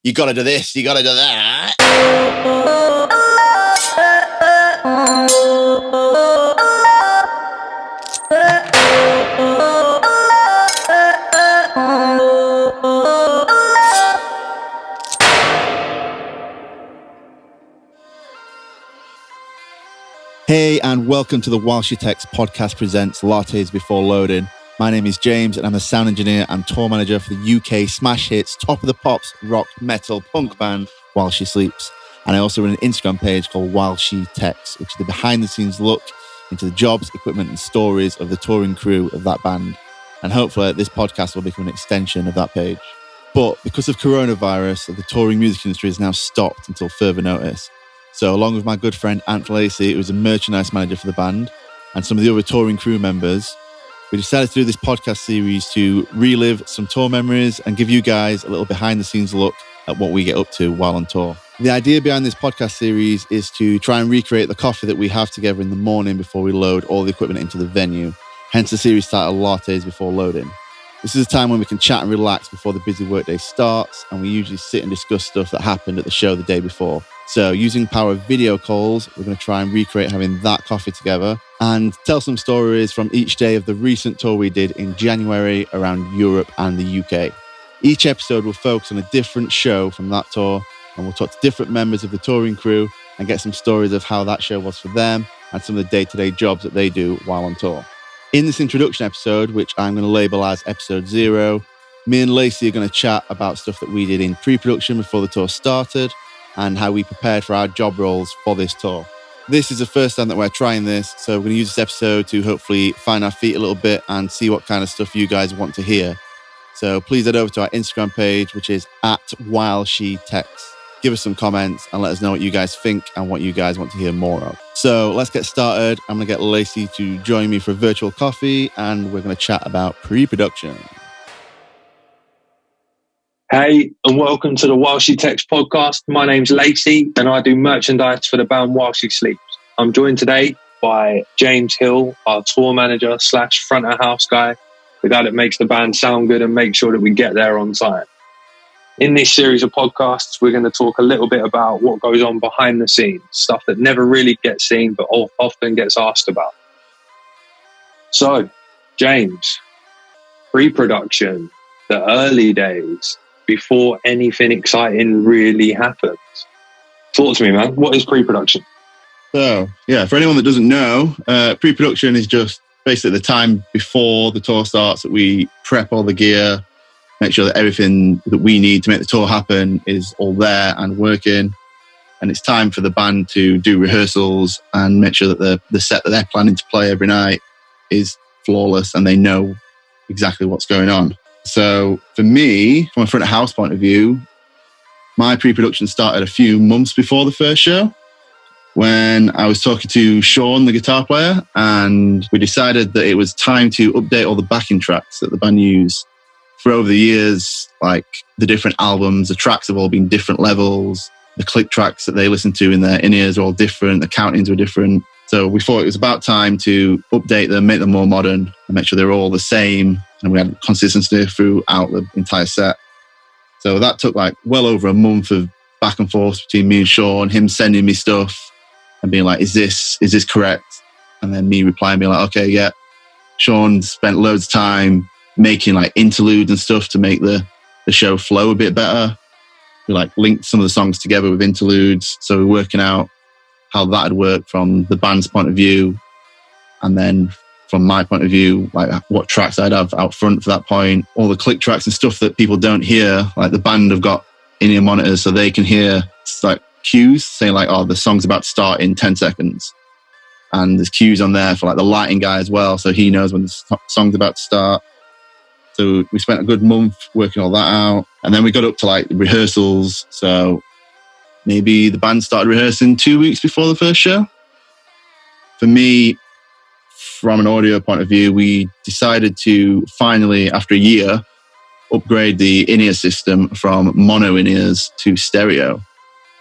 You got to do this, you got to do that. Hey, and welcome to the While She Texts podcast presents Lattes Before Loading. My name is James, and I'm a sound engineer and tour manager for the UK smash hits, top of the pops, rock, metal, punk band, While She Sleeps. And I also run an Instagram page called While She Texts, which is the behind-the-scenes look into the jobs, equipment, and stories of the touring crew of that band. And hopefully this podcast will become an extension of that page. But because of coronavirus, the touring music industry is now stopped until further notice. So along with my good friend Lacey, who's a merchandise manager for the band, and some of the other touring crew members, we decided to do this podcast series to relive some tour memories and give you guys a little behind-the-scenes look at what we get up to while on tour. The idea behind this podcast series is to try and recreate the coffee that we have together in the morning before we load all the equipment into the venue. Hence the series title Lattes Before Loading. This is a time when we can chat and relax before the busy workday starts, and we usually sit and discuss stuff that happened at the show the day before. So using power of video calls, we're going to try and recreate having that coffee together and tell some stories from each day of the recent tour we did in January around Europe and the UK. Each episode will focus on a different show from that tour, and we'll talk to different members of the touring crew and get some stories of how that show was for them and some of the day-to-day jobs that they do while on tour. In this introduction episode, which I'm going to label as episode 0, me and Lacey are going to chat about stuff that we did in pre-production before the tour started and how we prepared for our job roles for this tour. This is the first time that we're trying this, so we're going to use this episode to hopefully find our feet a little bit and see what kind of stuff you guys want to hear. So please head over to our Instagram page, which is @WhileSheTexts. Give us some comments and let us know what you guys think and what you guys want to hear more of. So let's get started. I'm going to get Lacey to join me for a virtual coffee, and we're going to chat about pre-production. Hey, and welcome to the While She Texts podcast. My name's Lacey, and I do merchandise for the band While She Sleeps. I'm joined today by James Hill, our tour manager / front of house guy, the guy that makes the band sound good and make sure that we get there on time. In this series of podcasts, we're going to talk a little bit about what goes on behind the scenes, stuff that never really gets seen, but often gets asked about. So, James, pre-production, the early days, before anything exciting really happens. Talk to me, man. What is pre-production? So, for anyone that doesn't know, pre-production is just basically the time before the tour starts that we prep all the gear, make sure that everything that we need to make the tour happen is all there and working. And it's time for the band to do rehearsals and make sure that the set that they're planning to play every night is flawless and they know exactly what's going on. So for me, from a front of house point of view, my pre-production started a few months before the first show when I was talking to Sean, the guitar player, and we decided that it was time to update all the backing tracks that the band use. For over the years, like the different albums, the tracks have all been different levels. The click tracks that they listen to in their in-ears are all different. The countings were different. So we thought it was about time to update them, make them more modern, and make sure they're all the same. And we had consistency throughout the entire set. So that took like well over a month of back and forth between me and Sean, him sending me stuff and being like, is this correct? And then me replying, being like, okay, yeah. Sean spent loads of time making like interludes and stuff to make the show flow a bit better. We like linked some of the songs together with interludes. So we're working out how that'd work from the band's point of view. And then from my point of view, like what tracks I'd have out front for that point. All the click tracks and stuff that people don't hear, like the band have got in-ear monitors so they can hear like cues saying like, oh, the song's about to start in 10 seconds. And there's cues on there for like the lighting guy as well. So he knows when the song's about to start. So we spent a good month working all that out. And then we got up to like rehearsals. So maybe the band started rehearsing 2 weeks before the first show. For me, from an audio point of view, we decided to finally, after a year, upgrade the in-ear system from mono in-ears to stereo.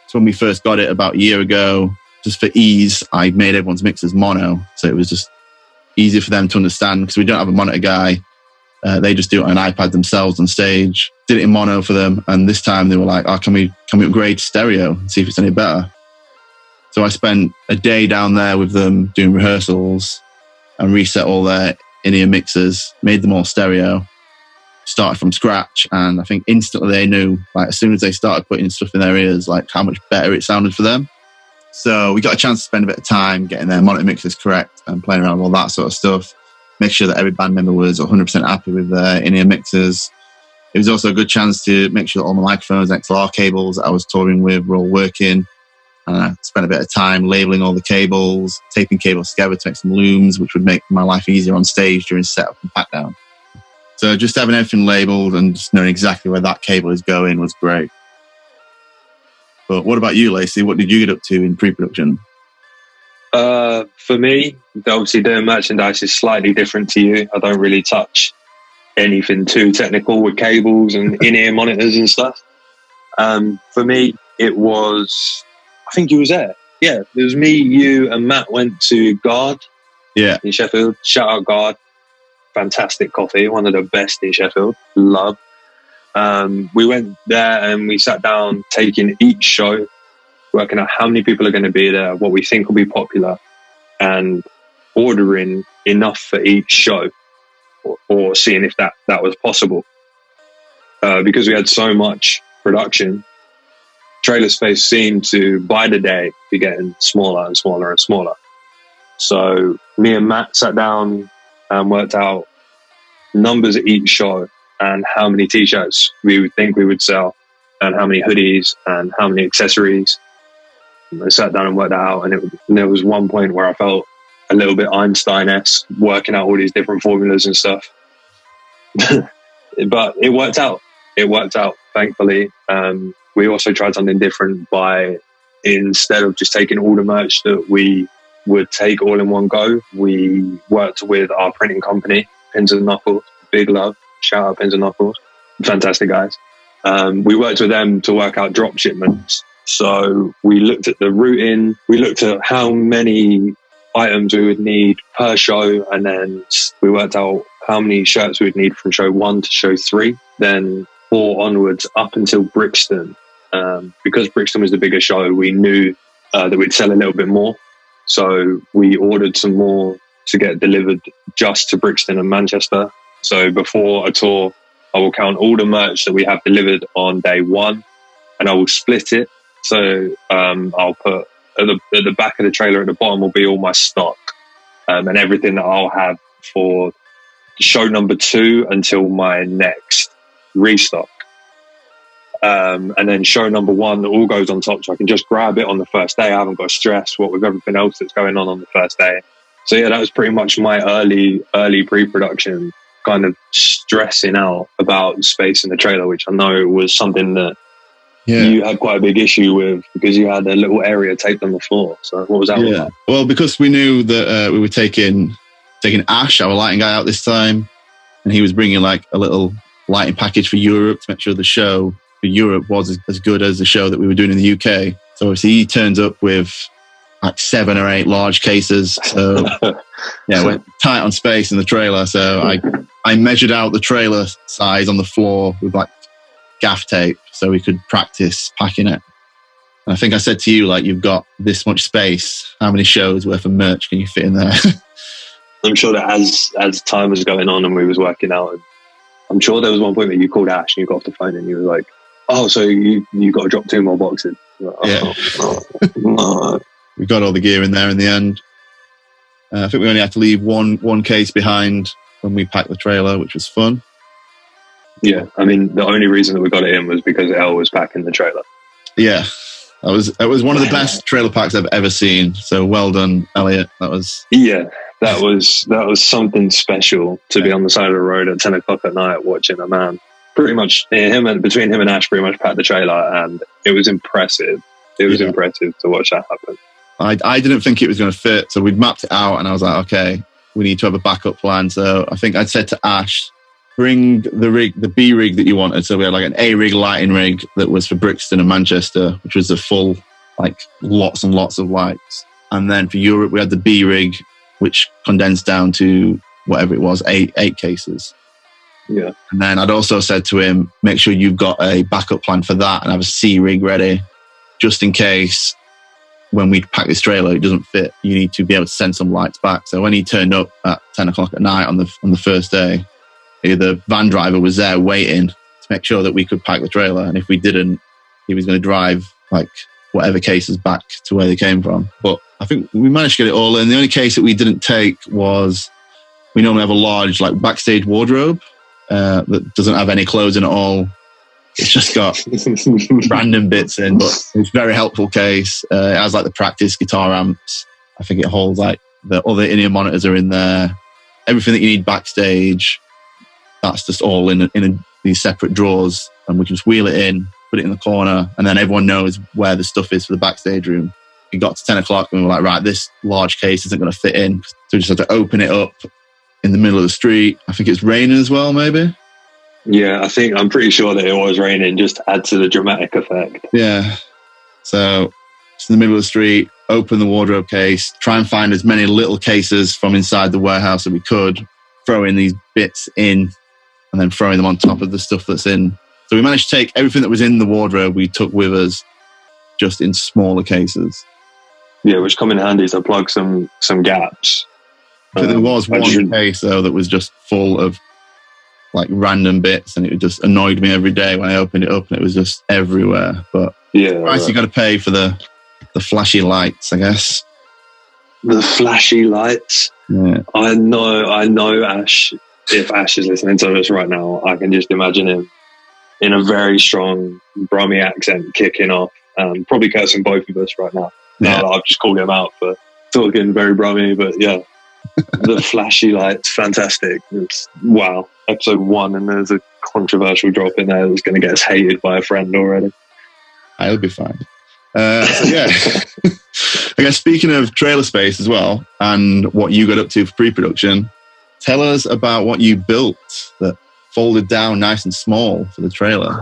So when we first got it about a year ago, just for ease, I made everyone's mixes mono. So it was just easier for them to understand because we don't have a monitor guy. They just do it on an iPad themselves on stage. did it in mono for them. And this time they were like, oh, can we upgrade to stereo and see if it's any better? So I spent a day down there with them doing rehearsals and reset all their in-ear mixers, made them all stereo, started from scratch. And I think instantly they knew, like as soon as they started putting stuff in their ears, like how much better it sounded for them. So we got a chance to spend a bit of time getting their monitor mixers correct and playing around with all that sort of stuff. Make sure that every band member was 100% happy with their in-ear mixers. It was also a good chance to make sure that all my microphones and XLR cables that I was touring with were all working. And I spent a bit of time labeling all the cables, taping cables together to make some looms, which would make my life easier on stage during setup and pat down. So just having everything labeled and just knowing exactly where that cable is going was great. But what about you, Lacey? What did you get up to in pre-production? For me, obviously doing merchandise is slightly different to you. I don't really touch anything too technical with cables and in-ear monitors and stuff. For me, it was, I think you was there. Yeah, it was me, you, and Matt went to Guard in Sheffield. Shout out Guard. Fantastic coffee, one of the best in Sheffield. Love. We went there and we sat down taking each show, working out how many people are going to be there, what we think will be popular, and ordering enough for each show or seeing if that was possible. Because we had so much production, trailer space seemed to, by the day, be getting smaller and smaller and smaller. So me and Matt sat down and worked out numbers at each show and how many t-shirts we would think we would sell and how many hoodies and how many accessories. And I sat down and worked that out, and there was one point where I felt a little bit Einstein-esque, working out all these different formulas and stuff. But it worked out. It worked out, thankfully. We also tried something different by, instead of just taking all the merch that we would take all in one go, we worked with our printing company, Pins and Knuckles. Big love. Shout out Pins and Knuckles. Fantastic guys. We worked with them to work out drop shipments. So we looked at the routing, we looked at how many items we would need per show, and then we worked out how many shirts we would need from show 1 to show 3, then 4 onwards up until Brixton. Because Brixton was the bigger show, we knew that we'd sell a little bit more. So we ordered some more to get delivered just to Brixton and Manchester. So before a tour, I will count all the merch that we have delivered on day 1, and I will split it. So I'll put at the back of the trailer at the bottom will be all my stock and everything that I'll have for show number 2 until my next restock. And then show number 1 all goes on top, so I can just grab it on the first day. I haven't got to stress what with everything else that's going on the first day. So yeah, that was pretty much my early pre-production, kind of stressing out about space in the trailer, which I know was something that you had quite a big issue with because you had a little area taped on the floor. So what was that about? Well, because we knew that we were taking Ash, our lighting guy, out this time, and he was bringing like a little lighting package for Europe to make sure the show for Europe was as good as the show that we were doing in the UK. So obviously he turns up with like 7 or 8 large cases. So yeah, we're tight on space in the trailer. So I measured out the trailer size on the floor with like gaff tape so we could practice packing it. And I think I said to you, like, you've got this much space. How many shows worth of merch can you fit in there? I'm sure that as time was going on and we was working out, I'm sure there was one point where you called Ash and you got off the phone and you were like, oh, so you got to drop 2 more boxes. Like, no. We got all the gear in there in the end. I think we only had to leave one case behind when we packed the trailer, which was fun. Yeah, I mean, the only reason that we got it in was because Elle was packing the trailer. Yeah, it was one of the best trailer packs I've ever seen. So well done, Elliot. That was something special to be on the side of the road at 10 o'clock at night watching a man. Pretty much between him and Ash, pretty much packed the trailer, and it was impressive. It was impressive to watch that happen. I didn't think it was going to fit, so we'd mapped it out, and I was like, okay, we need to have a backup plan. So I think I'd said to Ash, bring the B rig that you wanted. So we had like an A rig lighting rig that was for Brixton and Manchester, which was a full, like, lots and lots of lights. And then for Europe, we had the B rig, which condensed down to whatever it was, eight cases. Yeah. And then I'd also said to him, make sure you've got a backup plan for that and have a C rig ready, just in case when we pack this trailer, it doesn't fit. You need to be able to send some lights back. So when he turned up at 10 o'clock at night on the first day, the van driver was there waiting to make sure that we could pack the trailer. And if we didn't, he was going to drive like whatever cases back to where they came from. But I think we managed to get it all in. The only case that we didn't take was, we normally have a large like backstage wardrobe that doesn't have any clothes in at all. It's just got random bits in, but it's a very helpful case. It has like the practice guitar amps. I think it holds like the other in-ear monitors are in there. Everything that you need backstage, that's just all in these separate drawers, and we can just wheel it in, put it in the corner, and then everyone knows where the stuff is for the backstage room. We got to 10 o'clock and we were like, right, this large case isn't going to fit in. So we just had to open it up in the middle of the street. I think it's raining as well, maybe. Yeah, I'm pretty sure that it was raining, just to add to the dramatic effect. Yeah. So it's in the middle of the street, open the wardrobe case, try and find as many little cases from inside the warehouse that we could, throw in these bits in, and then throwing them on top of the stuff that's in. So we managed to take everything that was in the wardrobe we took with us, just in smaller cases. Yeah, which come in handy to plug some gaps. But there was one case though that was just full of like random bits, and it just annoyed me every day when I opened it up and it was just everywhere. But yeah, price you got to pay for the flashy lights, I guess. The flashy lights. Yeah. I know Ash. If Ash is listening to this right now, I can just imagine him in a very strong Brummy accent kicking off, probably cursing both of us right now. Yeah. I've just called him out for talking very Brummy, but yeah. The flashy lights, fantastic. It's wow. Episode 1, and there's a controversial drop in there that's going to get us hated by a friend already. I'll be fine. So yeah, I guess speaking of trailer space as well, and what you got up to for pre-production, tell us about what you built that folded down nice and small for the trailer.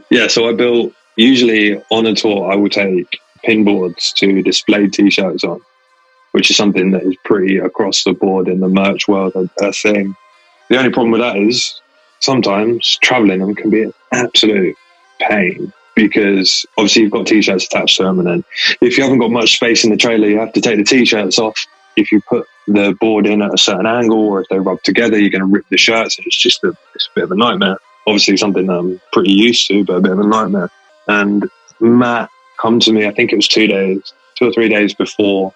Yeah, so I built, usually on a tour, I will take pinboards to display t-shirts on, which is something that is pretty across the board in the merch world, a thing. The only problem with that is sometimes traveling them can be an absolute pain, because obviously you've got t-shirts attached to them, and then if you haven't got much space in the trailer, you have to take the t-shirts off. If you put the board in at a certain angle, or if they rub together, you're going to rip the shirts. It's just it's a bit of a nightmare. Obviously something that I'm pretty used to, but a bit of a nightmare. And Matt come to me, I think it was 2 or 3 days before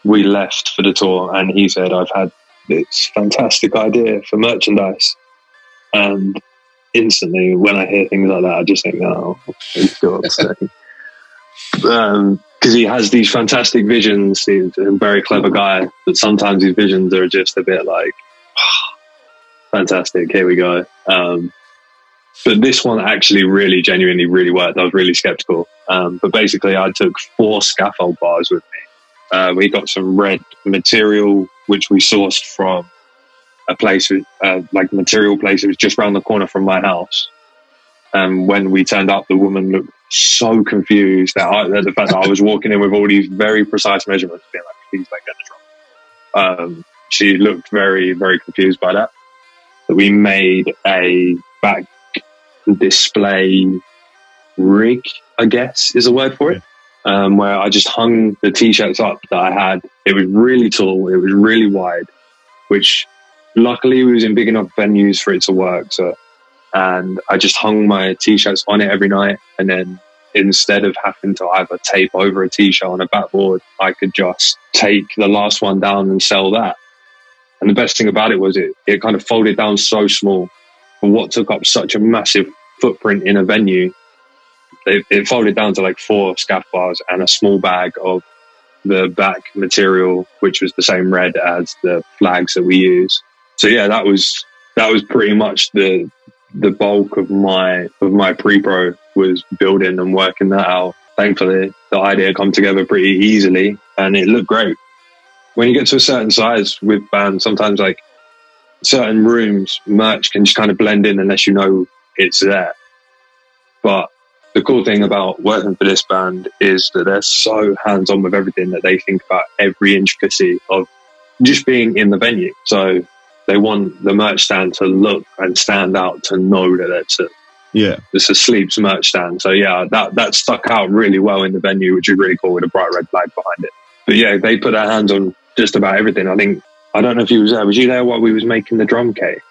we left for the tour, and he said, I've had this fantastic idea for merchandise. And instantly when I hear things like that, I just think, oh, for God's sake. Because he has these fantastic visions. He's a very clever guy, but sometimes his visions are just a bit like, fantastic, here we go. But this one actually really genuinely really worked. I was really skeptical. But basically I took 4 scaffold bars with me. We got some red material, which we sourced from a place, like material place. It was just around the corner from my house. And when we turned up, the woman looked so confused that the fact that I was walking in with all these very precise measurements, being like, please don't get this wrong. She looked very, very confused by that. So we made a back display rig, I guess is a word for it, where I just hung the t-shirts up that I had. It was really tall, it was really wide, which luckily we was in big enough venues for it to work. And I just hung my t-shirts on it every night, and then instead of having to either tape over a t-shirt on a backboard, I could just take the last one down and sell that. And the best thing about it was it kind of folded down so small for what took up such a massive footprint in a venue. It folded down to like 4 scaff bars and a small bag of the back material, which was the same red as the flags that we use. So yeah, that was pretty much the bulk of my pre-pro, was building and working that out. Thankfully, the idea come together pretty easily, and it looked great. When you get to a certain size with bands, sometimes like certain rooms, merch can just kind of blend in unless you know it's there. But the cool thing about working for this band is that they're so hands-on with everything, that they think about every intricacy of just being in the venue. So they want the merch stand to look and stand out, to know that it's a Sleeps merch stand. So yeah, that stuck out really well in the venue, which is really cool, with a bright red flag behind it. But yeah, they put their hands on just about everything. I don't know if you was there. Was you there while we was making the drum case?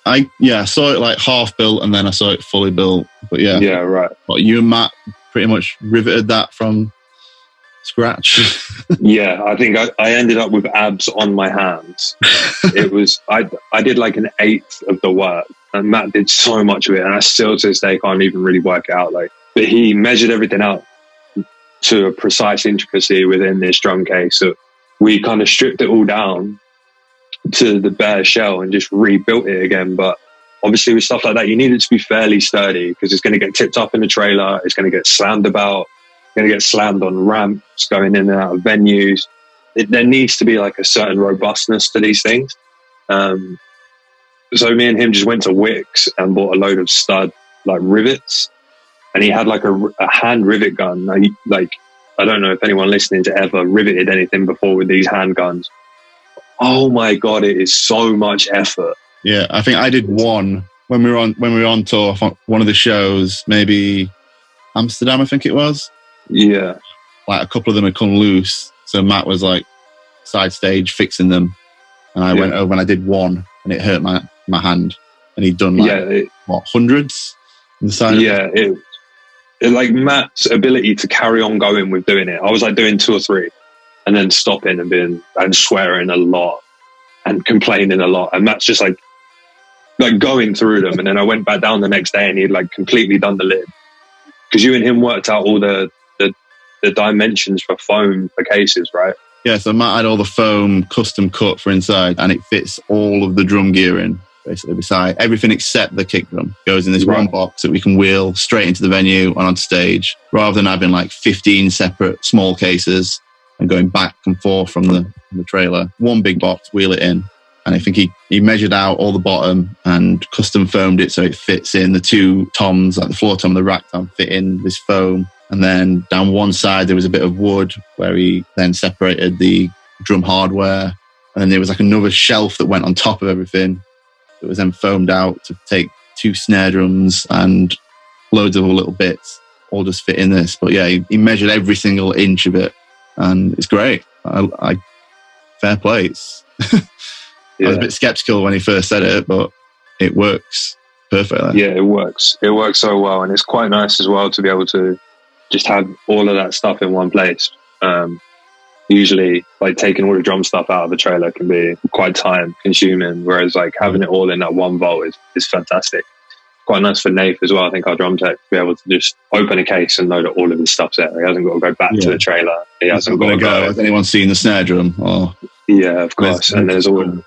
I saw it like half built, and then I saw it fully built. But yeah, right. But you and Matt pretty much riveted that from scratch. Yeah, I think I ended up with abs on my hands. It was I did like an eighth of the work, and Matt did so much of it, and I still to this day can't even really work it out. But he measured everything out to a precise intricacy within this drum case. So we kind of stripped it all down to the bare shell and just rebuilt it again. But obviously with stuff like that, you need it to be fairly sturdy, because it's going to get tipped up in the trailer, it's going to get slammed about, going to get slammed on ramps, going in and out of venues. There needs to be like a certain robustness to these things. So me and him just went to Wix and bought a load of stud like rivets, and he had like a hand rivet gun. Like, I don't know if anyone listening to ever riveted anything before with these handguns. Oh my God, it is so much effort. Yeah, I think I did one when we were on tour. One of the shows, maybe Amsterdam, I think it was. Yeah, like a couple of them had come loose, so Matt was like side stage fixing them, and I went over and I did one, and it hurt my hand, and he'd done like hundreds on the side. Yeah, it like Matt's ability to carry on going with doing it. I was like doing 2 or 3, and then stopping and swearing a lot and complaining a lot, and Matt's just like going through them. And then I went back down the next day, and he'd like completely done the lid, because you and him worked out all the dimensions for foam for cases, right? Yeah, so Matt had all the foam custom cut for inside, and it fits all of the drum gear in, basically, beside everything except the kick drum. Goes in this one box that we can wheel straight into the venue and on stage, rather than having like 15 separate small cases and going back and forth from the trailer. One big box, wheel it in. And I think he measured out all the bottom and custom foamed it so it fits in. The 2 toms, like the floor tom and the rack tom, fit in this foam. And then down one side, there was a bit of wood where he then separated the drum hardware. And then there was like another shelf that went on top of everything that was then foamed out to take 2 snare drums and loads of little bits, all just fit in this. But yeah, he measured every single inch of it, and it's great. I fair play. I was a bit skeptical when he first said it, but it works perfectly. Yeah, it works. It works so well, and it's quite nice as well to be able to just have all of that stuff in one place. Usually, like taking all the drum stuff out of the trailer can be quite time consuming, whereas like having it all in that one vault is fantastic. Quite nice for Nath as well. I think our drum tech to be able to just open a case and know that all of his stuff's there. He hasn't got to go back to the trailer. He hasn't got to go. Has anyone seen the snare drum? Or yeah, of course. And there's all.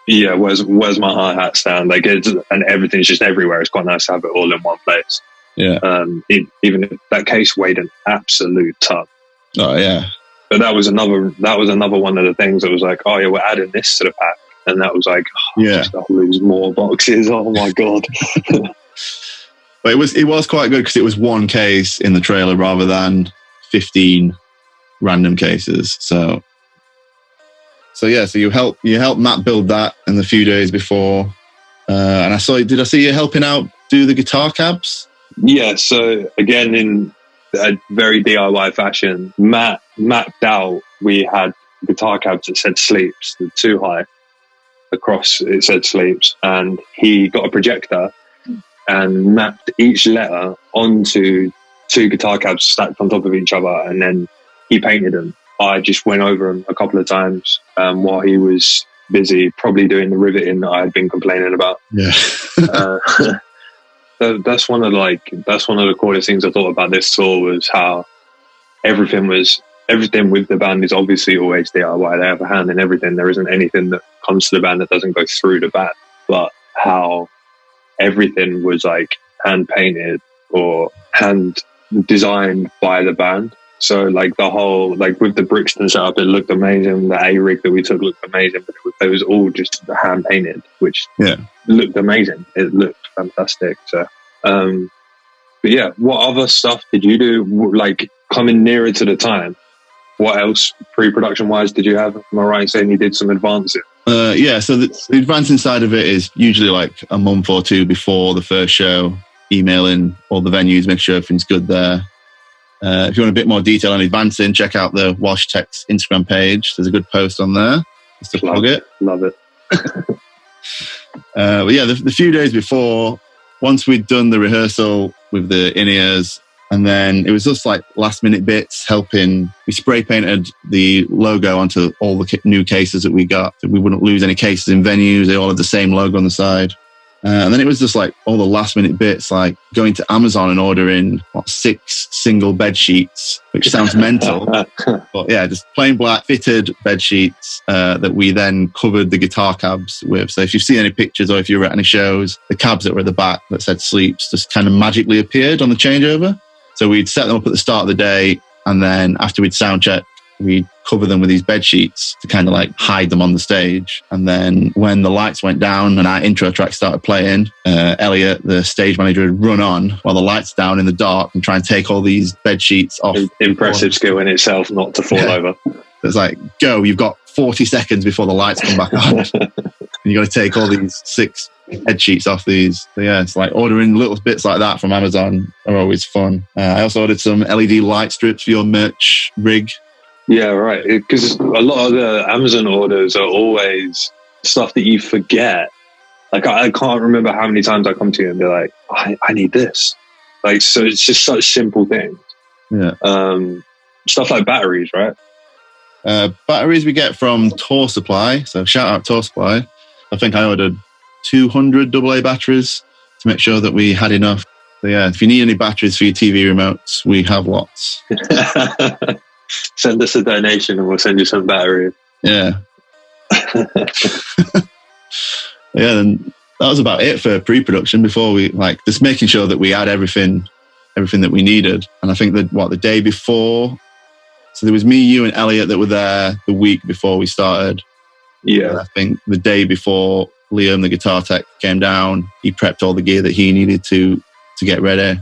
Yeah, where's my hi-hat stand? Like and everything's just everywhere. It's quite nice to have it all in one place. Yeah. Even if that case weighed an absolute ton. Oh yeah. But that was another one of the things that was like, oh yeah, we're adding this to the pack, and that was like, just got to lose more boxes. Oh my God. But it was quite good because it was one case in the trailer rather than 15 random cases. So yeah, so you helped Matt build that in the few days before, and did I see you helping out do the guitar cabs? Yeah. So again, in a very DIY fashion, Matt mapped out. We had guitar cabs that said Sleeps, the 2 high across. It said Sleeps, and he got a projector and mapped each letter onto 2 guitar cabs stacked on top of each other, and then he painted them. I just went over them a couple of times while he was busy, probably doing the riveting that I had been complaining about. Yeah. That's one of the coolest things I thought about this tour, was how everything with the band is obviously always DIY. They have a hand in everything. There isn't anything that comes to the band that doesn't go through the band. But how everything was like hand painted or hand designed by the band. So like the whole, like with the Brixton setup, it looked amazing. The A-rig that we took looked amazing, but it was all just hand painted, which looked amazing. It looked fantastic. So, but yeah, what other stuff did you do? Like coming nearer to the time, what else pre-production wise did you have? Am I right in saying you did some advancing? Yeah, so the advancing side of it is usually like a month or two before the first show, emailing all the venues, make sure everything's good there. If you want a bit more detail on advancing, check out the Walsh Tech's Instagram page. There's a good post on there. Just to plug it. Love it. But yeah, the few days before, once we'd done the rehearsal with the in-ears, and then it was just like last minute bits helping. We spray painted the logo onto all the new cases that we got. So we wouldn't lose any cases in venues. They all had the same logo on the side. And then it was just like all the last minute bits, like going to Amazon and ordering 6 single bed sheets, which sounds mental. But yeah, just plain black fitted bed sheets that we then covered the guitar cabs with. So if you've seen any pictures or if you were at any shows, the cabs that were at the back that said sleeps just kind of magically appeared on the changeover. So we'd set them up at the start of the day, and then after we'd sound check, we'd cover them with these bed sheets to kind of like hide them on the stage. And then when the lights went down and our intro track started playing, Elliot, the stage manager, would run on while the lights down in the dark and try and take all these bed sheets off. Impressive skill in itself not to fall over. It's like, go, you've got 40 seconds before the lights come back on. And you got to take all these 6 bed sheets off these. So yeah, it's like ordering little bits like that from Amazon are always fun. I also ordered some LED light strips for your merch rig. Yeah, right. Because a lot of the Amazon orders are always stuff that you forget. Like, I can't remember how many times I come to you and be like, I need this. Like, so it's just such simple things. Yeah. Stuff like batteries, right? Batteries we get from Tour Supply. So shout out Tour Supply. I think I ordered 200 AA batteries to make sure that we had enough. So yeah, if you need any batteries for your TV remotes, we have lots. Send us a donation and we'll send you some batteries. Yeah. Yeah, then that was about it for pre-production before we, like, just making sure that we had everything that we needed. And I think that, the day before, so there was me, you and Elliot that were there the week before we started. Yeah. And I think the day before, Liam, the guitar tech, came down. He prepped all the gear that he needed to get ready.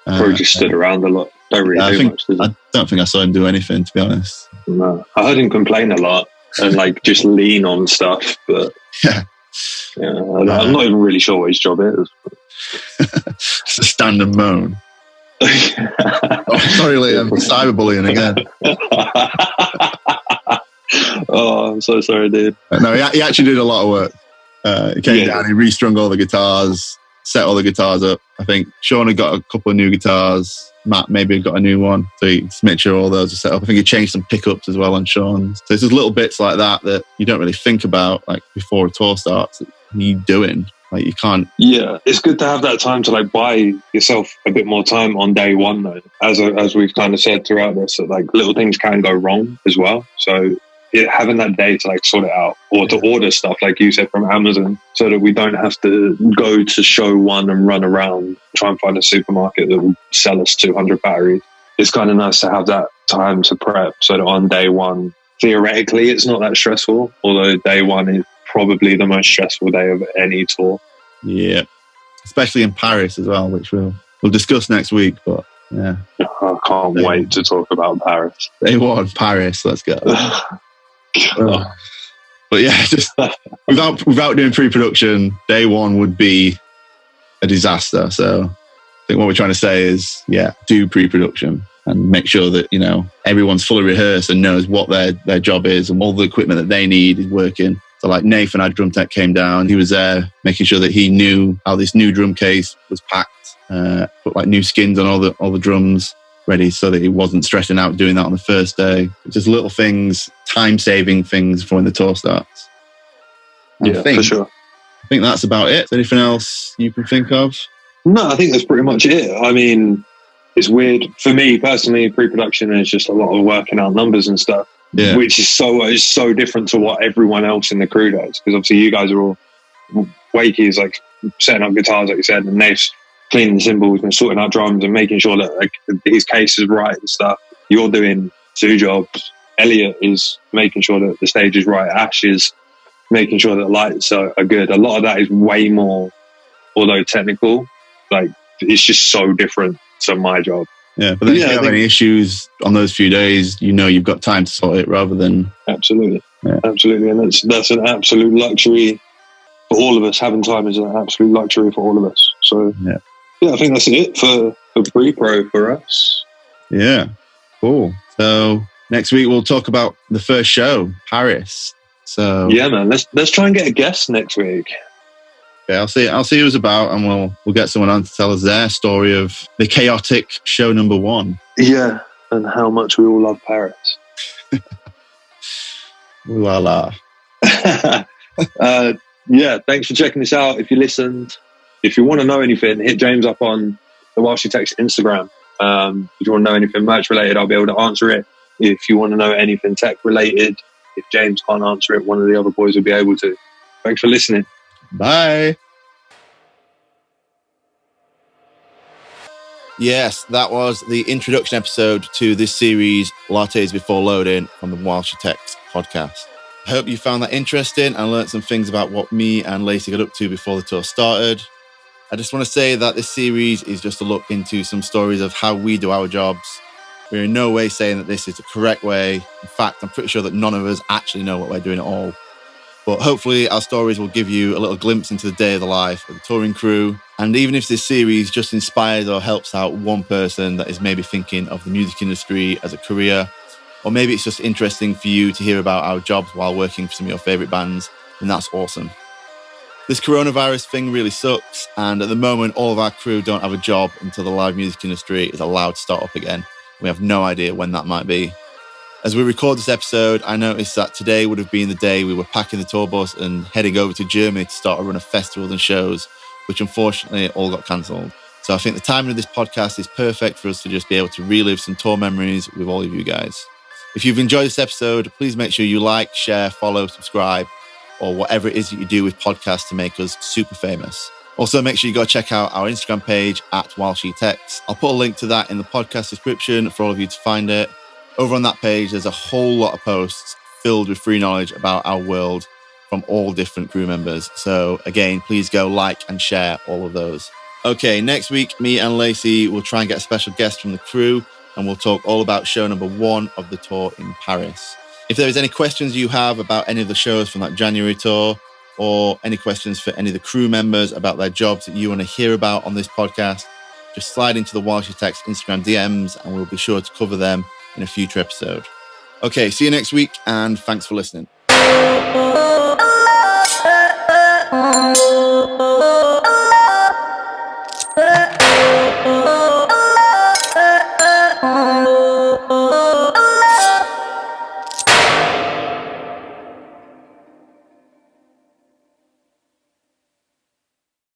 Probably just stood around a lot. Don't really do much, does he? I don't think I saw him do anything, to be honest. No. I heard him complain a lot and like just lean on stuff, but yeah, I'm not even really sure what his job is. Just a stand and moan. Oh, sorry, Liam, cyberbullying again. Oh, I'm so sorry, dude. No, he actually did a lot of work. He came down, he restrung all the guitars, set all the guitars up. I think Sean had got a couple of new guitars. Matt maybe had got a new one. So he just made sure all those are set up. I think he changed some pickups as well on Sean's. So it's just little bits like that you don't really think about, like, before a tour starts, that you need doing. Like, you can't. Yeah, it's good to have that time to like buy yourself a bit more time on day one, though. As we've kind of said throughout this, that like little things can go wrong as well. So having that day to like sort it out, or to order stuff like you said from Amazon, so that we don't have to go to show one and run around try and find a supermarket that will sell us 200 batteries. It's kind of nice to have that time to prep, so that on day one, theoretically, it's not that stressful. Although day one is probably the most stressful day of any tour. Yeah, especially in Paris as well, which we'll discuss next week. But yeah, I can't wait to talk about Paris. Day one, Paris. Let's go. But yeah, just without doing pre-production, day one would be a disaster. So I think what we're trying to say is, do pre-production and make sure that, everyone's fully rehearsed and knows what their job is and all the equipment that they need is working. So like Nathan, our drum tech, came down. He was there making sure that he knew how this new drum case was packed, put like new skins on all the drums ready so that he wasn't stressing out doing that on the first day. Just little things, time-saving things for when the tour starts. For sure. I think that's about it. Is there anything else you can think of? No, I think that's pretty much it. I mean, it's weird. For me personally, pre-production is just a lot of working out numbers and stuff, which is so different to what everyone else in the crew does. Because obviously you guys are all, Wakey's like setting up guitars, like you said, and Nate's cleaning the cymbals and sorting out drums and making sure that like his case is right and stuff. You're doing 2 jobs. Elliot is making sure that the stage is right. Ash is making sure that the lights are good. A lot of that is way more, although technical, like it's just so different to my job. Yeah, but then if you have any issues on those few days, you've got time to sort it rather than... Absolutely. And that's an absolute luxury for all of us. Having time is an absolute luxury for all of us. So, I think that's it for pre-pro for us. Yeah, cool. So next week we'll talk about the first show, Paris. So yeah, man, let's try and get a guest next week. Okay, I'll see who it's about, and we'll get someone on to tell us their story of the chaotic show number 1. Yeah, and how much we all love Paris. Ooh la la. Yeah, thanks for checking this out. If you listened, if you want to know anything, hit James up on the While She Texts Instagram. If you want to know anything merch related, I'll be able to answer it. If you want to know anything tech related, if James can't answer it, one of the other boys will be able to. Thanks for listening. Bye. Yes, that was the introduction episode to this series, Lattes Before Loading, from the While She Texts podcast. I hope you found that interesting and learned some things about what me and Lacey got up to before the tour started. I just want to say that this series is just a look into some stories of how we do our jobs. We're in no way saying that this is the correct way. In fact, I'm pretty sure that none of us actually know what we're doing at all. But hopefully our stories will give you a little glimpse into the day of the life of the touring crew. And even if this series just inspires or helps out one person that is maybe thinking of the music industry as a career, or maybe it's just interesting for you to hear about our jobs while working for some of your favourite bands, then that's awesome. This coronavirus thing really sucks, and at the moment all of our crew don't have a job until the live music industry is allowed to start up again. We have no idea when that might be. As we record this episode, I noticed that today would have been the day we were packing the tour bus and heading over to Germany to start a run of festivals and shows, which unfortunately all got cancelled. So I think the timing of this podcast is perfect for us to just be able to relive some tour memories with all of you guys. If you've enjoyed this episode, please make sure you like, share, follow, subscribe, or whatever it is that you do with podcasts to make us super famous. Also, make sure you go check out our Instagram page @WhileSheTexts. I'll put a link to that in the podcast description for all of you to find it. Over on that page, there's a whole lot of posts filled with free knowledge about our world from all different crew members. So again, please go like and share all of those. Okay, next week, me and Lacey will try and get a special guest from the crew, and we'll talk all about show number 1 of the tour in Paris. If there is any questions you have about any of the shows from that January tour, or any questions for any of the crew members about their jobs that you want to hear about on this podcast, just slide into the While She Texts Instagram DMs and we'll be sure to cover them in a future episode. Okay, see you next week, and thanks for listening.